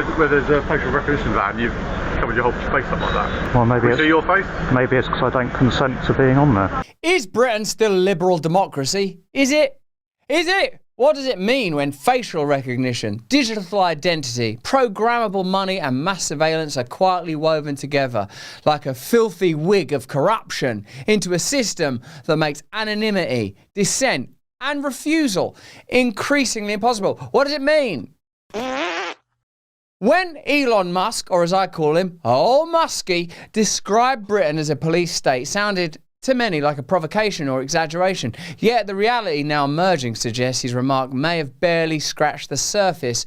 Where there's a facial recognition van, you've covered your whole face up like that. Well, maybe see your face? Maybe it's because I don't consent to being on there. Is Britain still a liberal democracy? Is it? Is it? What does it mean when facial recognition, digital identity, programmable money and mass surveillance are quietly woven together like a filthy wig of corruption into a system that makes anonymity, dissent and refusal increasingly impossible? What does it mean? When Elon Musk, or as I call him, old Muskie, described Britain as a police state, sounded to many like a provocation or exaggeration. Yet the reality now emerging suggests his remark may have barely scratched the surface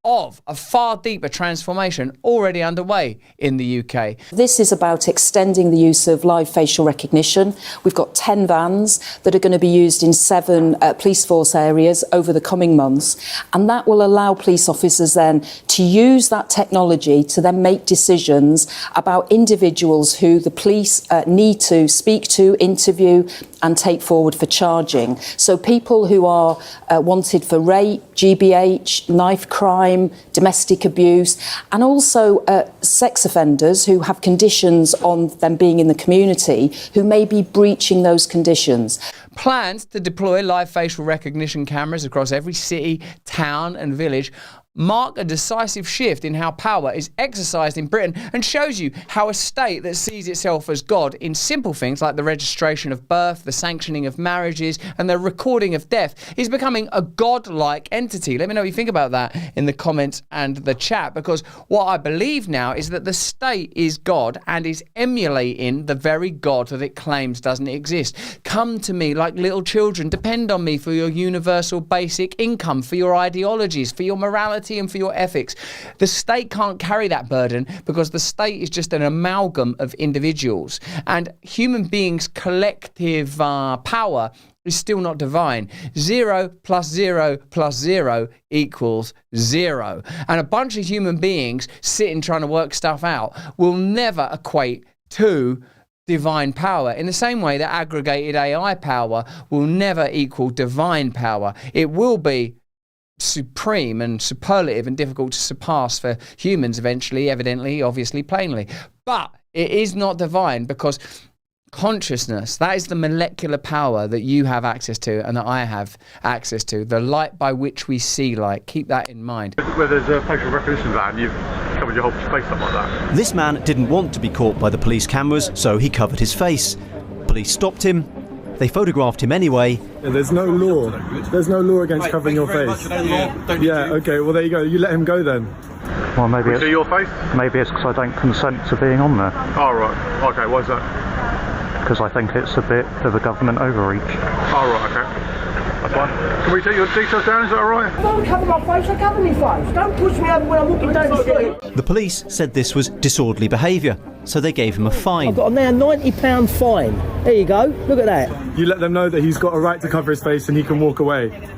of a far deeper transformation already underway in the UK. This is about extending the use of live facial recognition. We've got 10 vans that are going to be used in 7 police force areas over the coming months, and that will allow police officers then to use that technology to then make decisions about individuals who the police need to speak to, interview and take forward for charging. So people who are wanted for rape, GBH, knife crime, domestic abuse, and also sex offenders who have conditions on them being in the community who may be breaching those conditions. Plans to deploy live facial recognition cameras across every city, town and village mark a decisive shift in how power is exercised in Britain and shows you how a state that sees itself as God in simple things like the registration of birth, the sanctioning of marriages and the recording of death is becoming a God-like entity. Let me know what you think about that in the comments and the chat, because what I believe now is that the state is God and is emulating the very God that it claims doesn't exist. Come to me like little children, depend on me for your universal basic income, for your ideologies, for your morality and for your ethics. The state can't carry that burden because the state is just an amalgam of individuals, and human beings' collective power is still not divine. 0 plus 0 plus 0 equals 0. And a bunch of human beings sitting trying to work stuff out will never equate to divine power, in the same way that aggregated AI power will never equal divine power. It will be supreme and superlative and difficult to surpass for humans eventually, evidently, obviously, plainly. But it is not divine, because consciousness, that is the molecular power that you have access to and that I have access to, the light by which we see light. Keep that in mind. Where there's a facial recognition van, you've covered your whole face up like that. This man didn't want to be caught by the police cameras, so he covered his face. Police stopped him. They photographed him anyway. Yeah, there's no law. There's no law against covering your face. Yeah, okay, well there you go. You let him go then. Well, maybe see your face? Maybe it's because I don't consent to being on there. Oh, right. Okay, why's that? Because I think it's a bit of a government overreach. Oh, right, okay. That's fine. Can we take your details down? Is that all right? Don't cover my face, I cover my face. Don't push me over when I'm walking down the street. The police said this was disorderly behaviour, so they gave him a fine. I've got a now £90 fine. There you go, look at that. You let them know that he's got a right to cover his face and he can walk away.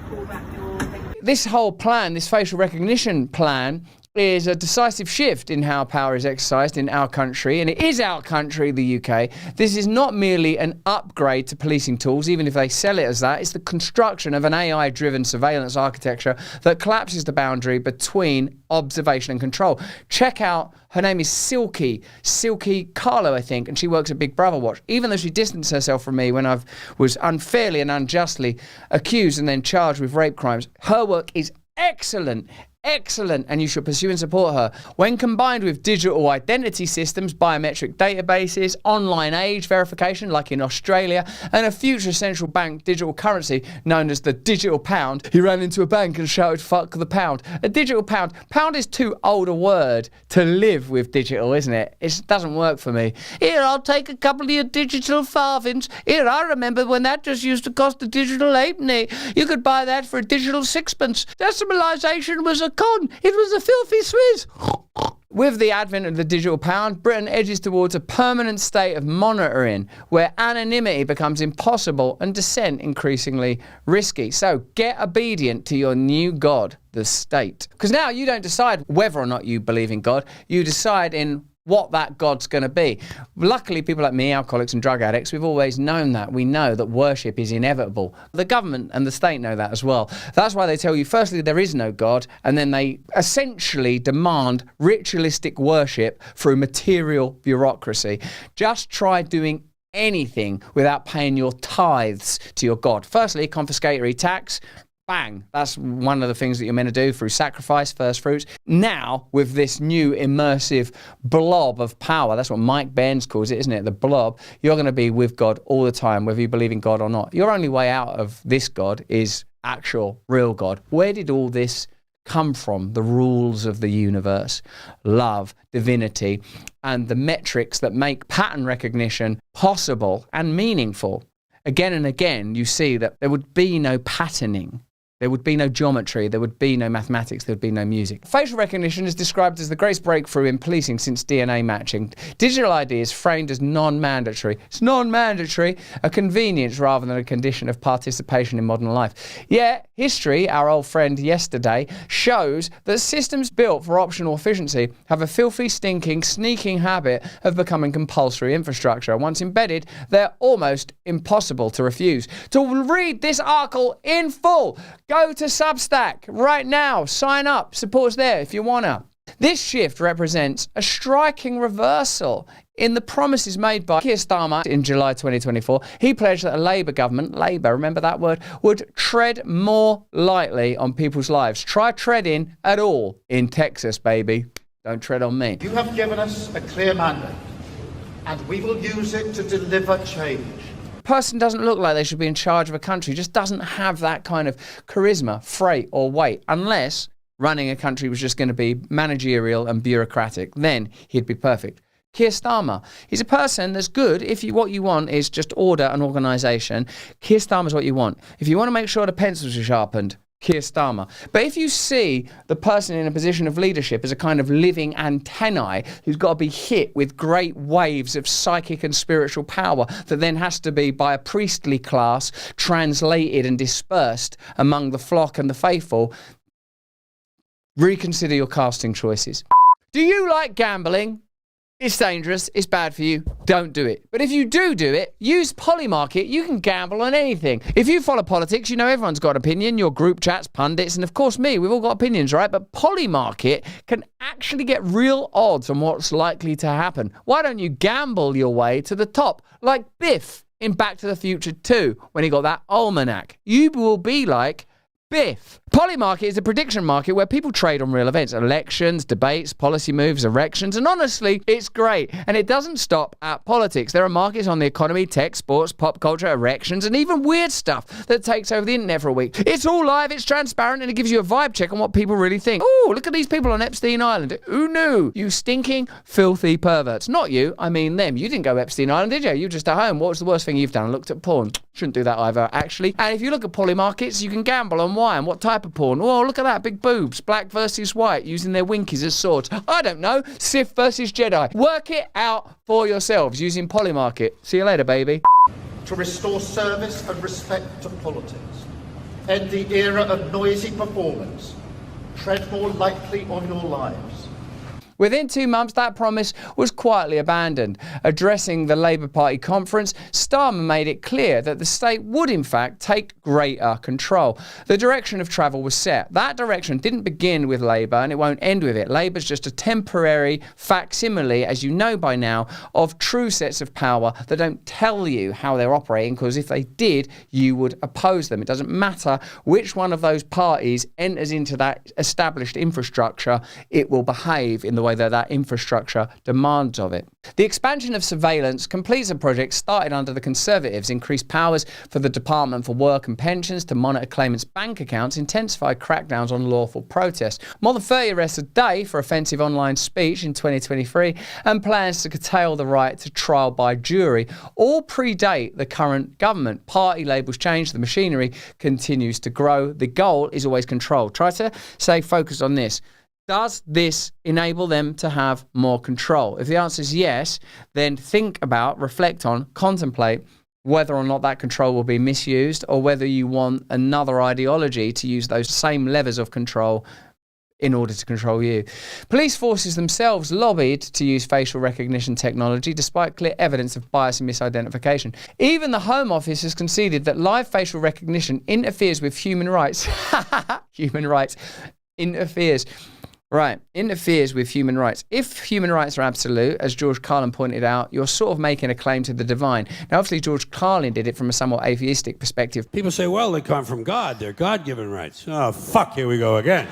This whole plan, this facial recognition plan, is a decisive shift in how power is exercised in our country, and it is our country, the UK. This is not merely an upgrade to policing tools, even if they sell it as that. It's the construction of an AI-driven surveillance architecture that collapses the boundary between observation and control. Check out, her name is Silky Carlo, I think, and she works at Big Brother Watch. Even though she distanced herself from me when I was unfairly and unjustly accused and then charged with rape crimes, her work is excellent, and you should pursue and support her. When combined with digital identity systems, biometric databases, online age verification like in Australia, and a future central bank digital currency known as the digital pound. He ran into a bank and shouted, "Fuck the pound." A digital pound. Pound is too old a word to live with digital, isn't it? It doesn't work for me. Here, I'll take a couple of your digital farthings. Here, I remember when that just used to cost a digital halfpenny. You could buy that for a digital sixpence. Decimalisation was a con. It was a filthy Swiss. With the advent of the digital pound, Britain edges towards a permanent state of monitoring where anonymity becomes impossible and dissent increasingly risky. So get obedient to your new God, the state. Because now you don't decide whether or not you believe in God. You decide in what that God's going to be. Luckily, people like me, alcoholics and drug addicts, we've always known that. We know that worship is inevitable. The government and the state know that as well. That's why they tell you, firstly, there is no God, and then they essentially demand ritualistic worship through material bureaucracy. Just try doing anything without paying your tithes to your God. Firstly, confiscatory tax. Bang. That's one of the things that you're meant to do through sacrifice, first fruits. Now, with this new immersive blob of power, that's what Mike Benz calls it, isn't it? The blob. You're going to be with God all the time, whether you believe in God or not. Your only way out of this God is actual, real God. Where did all this come from? The rules of the universe, love, divinity, and the metrics that make pattern recognition possible and meaningful. Again and again, you see that there would be no patterning. There would be no geometry, there would be no mathematics, there would be no music. Facial recognition is described as the greatest breakthrough in policing since DNA matching. Digital ID is framed as non-mandatory. It's non-mandatory, a convenience rather than a condition of participation in modern life. Yet, history, our old friend yesterday, shows that systems built for optional efficiency have a filthy, stinking, sneaking habit of becoming compulsory infrastructure. Once embedded, they're almost impossible to refuse. To read this article in full, go to Substack right now, sign up, support's there if you wanna. This shift represents a striking reversal in the promises made by Keir Starmer in July 2024. He pledged that a Labour government, Labour, remember that word, would tread more lightly on people's lives. Try treading at all in Texas, baby. Don't tread on me. You have given us a clear mandate, and we will use it to deliver change. Person doesn't look like they should be in charge of a country, just doesn't have that kind of charisma, freight or weight, unless running a country was just going to be managerial and bureaucratic. Then he'd be perfect. Keir Starmer, he's a person that's good if what you want is just order and organisation. Keir Starmer's what you want. If you want to make sure the pencils are sharpened, Keir Starmer. But if you see the person in a position of leadership as a kind of living antennae who's got to be hit with great waves of psychic and spiritual power that then has to be, by a priestly class, translated and dispersed among the flock and the faithful, reconsider your casting choices. Do you like gambling? It's dangerous, it's bad for you, don't do it. But if you do it, use Polymarket, you can gamble on anything. If you follow politics, you know everyone's got an opinion, your group chats, pundits, and of course me, we've all got opinions, right? But Polymarket can actually get real odds on what's likely to happen. Why don't you gamble your way to the top, like Biff in Back to the Future 2, when he got that almanac? You will be like Biff. Polymarket is a prediction market where people trade on real events, elections, debates, policy moves, erections, and honestly, it's great. And it doesn't stop at politics. There are markets on the economy, tech, sports, pop culture, erections, and even weird stuff that takes over the internet for a week. It's all live, it's transparent, and it gives you a vibe check on what people really think. Ooh, look at these people on Epstein Island. Who knew? You stinking, filthy perverts. Not you, I mean them. You didn't go to Epstein Island, did you? You were just at home. What was the worst thing you've done? Looked at porn. Shouldn't do that either, actually. And if you look at Polymarkets, you can gamble on why and what type of porn. Oh, look at that, big boobs, black versus white, using their winkies as swords. I don't know, Sith versus Jedi. Work it out for yourselves using Polymarket. See you later, baby. To restore service and respect to politics, end the era of noisy performance, tread more lightly on your lives. Within 2 months, that promise was quietly abandoned. Addressing the Labour Party conference, Starmer made it clear that the state would, in fact, take greater control. The direction of travel was set. That direction didn't begin with Labour, and it won't end with it. Labour's just a temporary facsimile, as you know by now, of true sets of power that don't tell you how they're operating, because if they did, you would oppose them. It doesn't matter which one of those parties enters into that established infrastructure, it will behave in the way that infrastructure demands of it. The expansion of surveillance completes a project started under the Conservatives, increased powers for the Department for Work and Pensions to monitor claimants' bank accounts, intensified crackdowns on lawful protests, more than 30 arrests a day for offensive online speech in 2023, and plans to curtail the right to trial by jury. All predate the current government. Party labels change, the machinery continues to grow. The goal is always control. Try to stay focused on this. Does this enable them to have more control? If the answer is yes, then think about, reflect on, contemplate whether or not that control will be misused, or whether you want another ideology to use those same levers of control in order to control you. Police forces themselves lobbied to use facial recognition technology despite clear evidence of bias and misidentification. Even the Home Office has conceded that live facial recognition interferes with human rights. Human rights. Interferes with human rights. If human rights are absolute, as George Carlin pointed out, you're sort of making a claim to the divine. Now, obviously, George Carlin did it from a somewhat atheistic perspective. People say, well, they come from God. They're God-given rights. Oh, fuck, here we go again.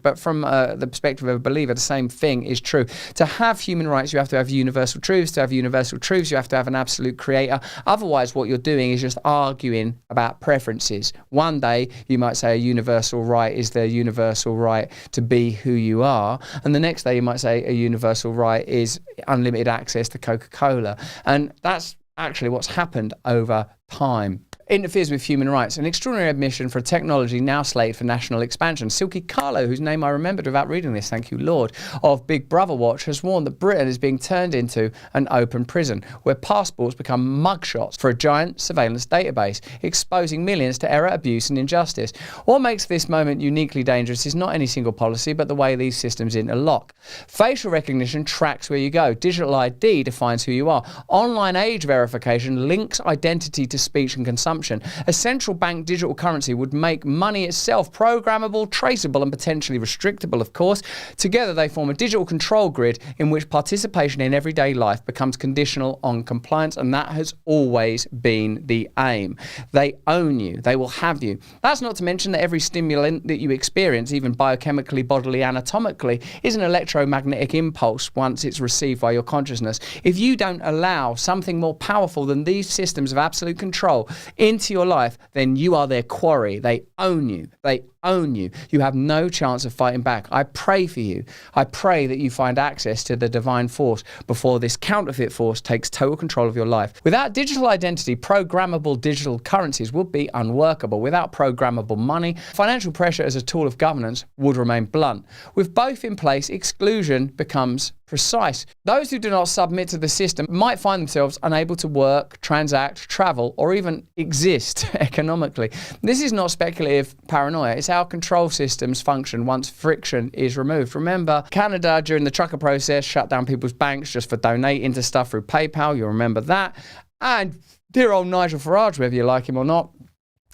But from the perspective of a believer, the same thing is true. To have human rights, you have to have universal truths. To have universal truths, you have to have an absolute creator. Otherwise, what you're doing is just arguing about preferences. One day, you might say a universal right is the universal right to be who you are. And the next day, you might say a universal right is unlimited access to Coca-Cola. And that's actually what's happened over time. Interferes with human rights. An extraordinary admission for a technology now slated for national expansion. Silky Carlo, whose name I remembered without reading this, thank you Lord, of Big Brother Watch, has warned that Britain is being turned into an open prison where passports become mugshots for a giant surveillance database, exposing millions to error, abuse and injustice. What makes this moment uniquely dangerous is not any single policy, but the way these systems interlock. Facial recognition tracks where you go. Digital ID defines who you are. Online age verification links identity to speech and consumption. A central bank digital currency would make money itself programmable, traceable and potentially restrictable, of course. Together they form a digital control grid in which participation in everyday life becomes conditional on compliance, and that has always been the aim. They own you. They will have you. That's not to mention that every stimulant that you experience, even biochemically, bodily, anatomically, is an electromagnetic impulse once it's received by your consciousness. If you don't allow something more powerful than these systems of absolute control into your life, then you are their quarry. They own you. They own you. You have no chance of fighting back. I pray for you. I pray that you find access to the divine force before this counterfeit force takes total control of your life. Without digital identity, programmable digital currencies would be unworkable. Without programmable money, financial pressure as a tool of governance would remain blunt. With both in place, exclusion becomes precise. Those who do not submit to the system might find themselves unable to work, transact, travel, or even exist economically. This is not speculative paranoia. It's how control systems function once friction is removed. Remember, Canada during the trucker process shut down people's banks just for donating to stuff through PayPal. You'll remember that. And dear old Nigel Farage, whether you like him or not,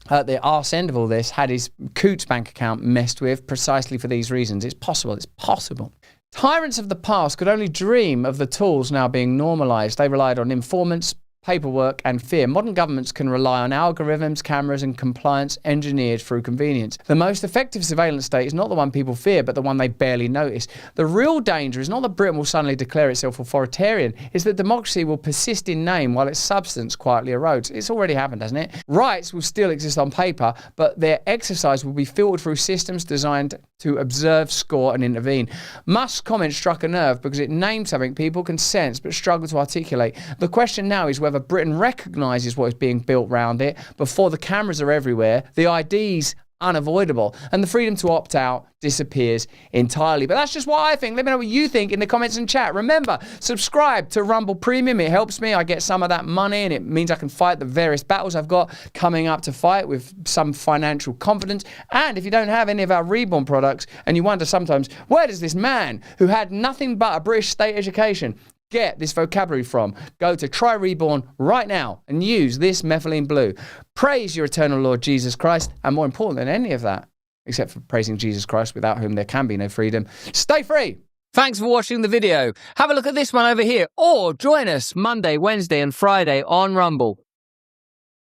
at the arse end of all this, had his Coots bank account messed with precisely for these reasons. It's possible. It's possible. Tyrants of the past could only dream of the tools now being normalised. They relied on informants, paperwork and fear. Modern governments can rely on algorithms, cameras and compliance engineered through convenience. The most effective surveillance state is not the one people fear, but the one they barely notice. The real danger is not that Britain will suddenly declare itself authoritarian, it's that democracy will persist in name while its substance quietly erodes. It's already happened, hasn't it? Rights will still exist on paper, but their exercise will be filtered through systems designed to observe, score and intervene. Musk's comment struck a nerve because it named something people can sense but struggle to articulate. The question now is whether Britain recognises what is being built around it before the cameras are everywhere, the ID's unavoidable, and the freedom to opt out disappears entirely. But that's just what I think. Let me know what you think in the comments and chat. Remember, subscribe to Rumble Premium. It helps me. I get some of that money and it means I can fight the various battles I've got coming up to fight with some financial confidence. And if you don't have any of our Reborn products and you wonder sometimes, where does this man who had nothing but a British state education get this vocabulary from? Go to Try Reborn right now and use this methylene blue. Praise your eternal Lord Jesus Christ, and more important than any of that, except for praising Jesus Christ, without whom there can be no freedom, stay free. Thanks for watching the video. Have a look at this one over here, or join us Monday, Wednesday and Friday on Rumble.